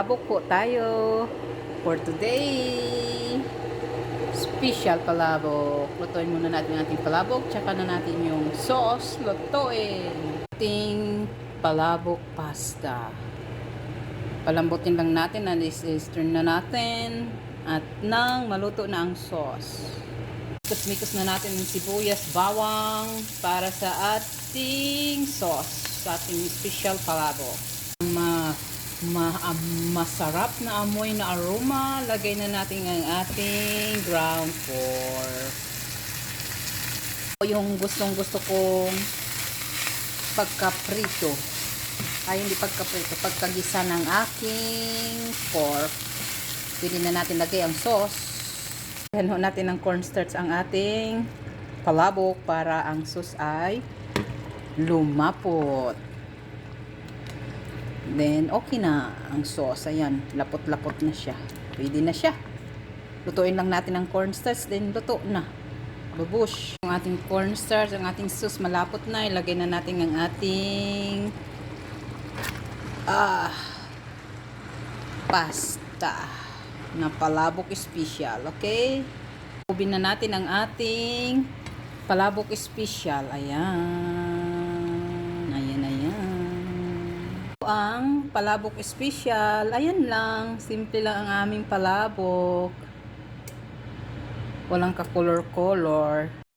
Palabok po tayo for today. Special palabok. Lutuin muna natin yung ating palabok. Tsaka na natin yung sauce. Lutuin. Ating palabok pasta. Palambutin lang natin na turn na natin. At nang maluto na ang sauce. Mikos na natin yung sibuyas, bawang para sa ating sauce. Sa ating special palabok. Masarap na amoy na aroma. Lagay na natin ang ating ground pork. Yung gustong-gusto kong pagkaprito. Ay, hindi pagkaprito. Pagkagisa ng aking pork. Pwede na natin lagay ang sauce. Haluin natin ng cornstarch ang ating palabok para ang sauce ay lumapot. Then, okay na ang sauce. Ayan, lapot-lapot na siya. Pwede na siya. Lutuin lang natin ang cornstarch, then luto na. Babush. Ang ating cornstarch, ang ating sauce, malapot na. Ilagay na natin ang ating pasta na palabok special. Okay? Ubin na natin ang ating palabok special. Ayan. Ang palabok special, ayan lang, simple lang ang aming palabok, walang ka-color-color.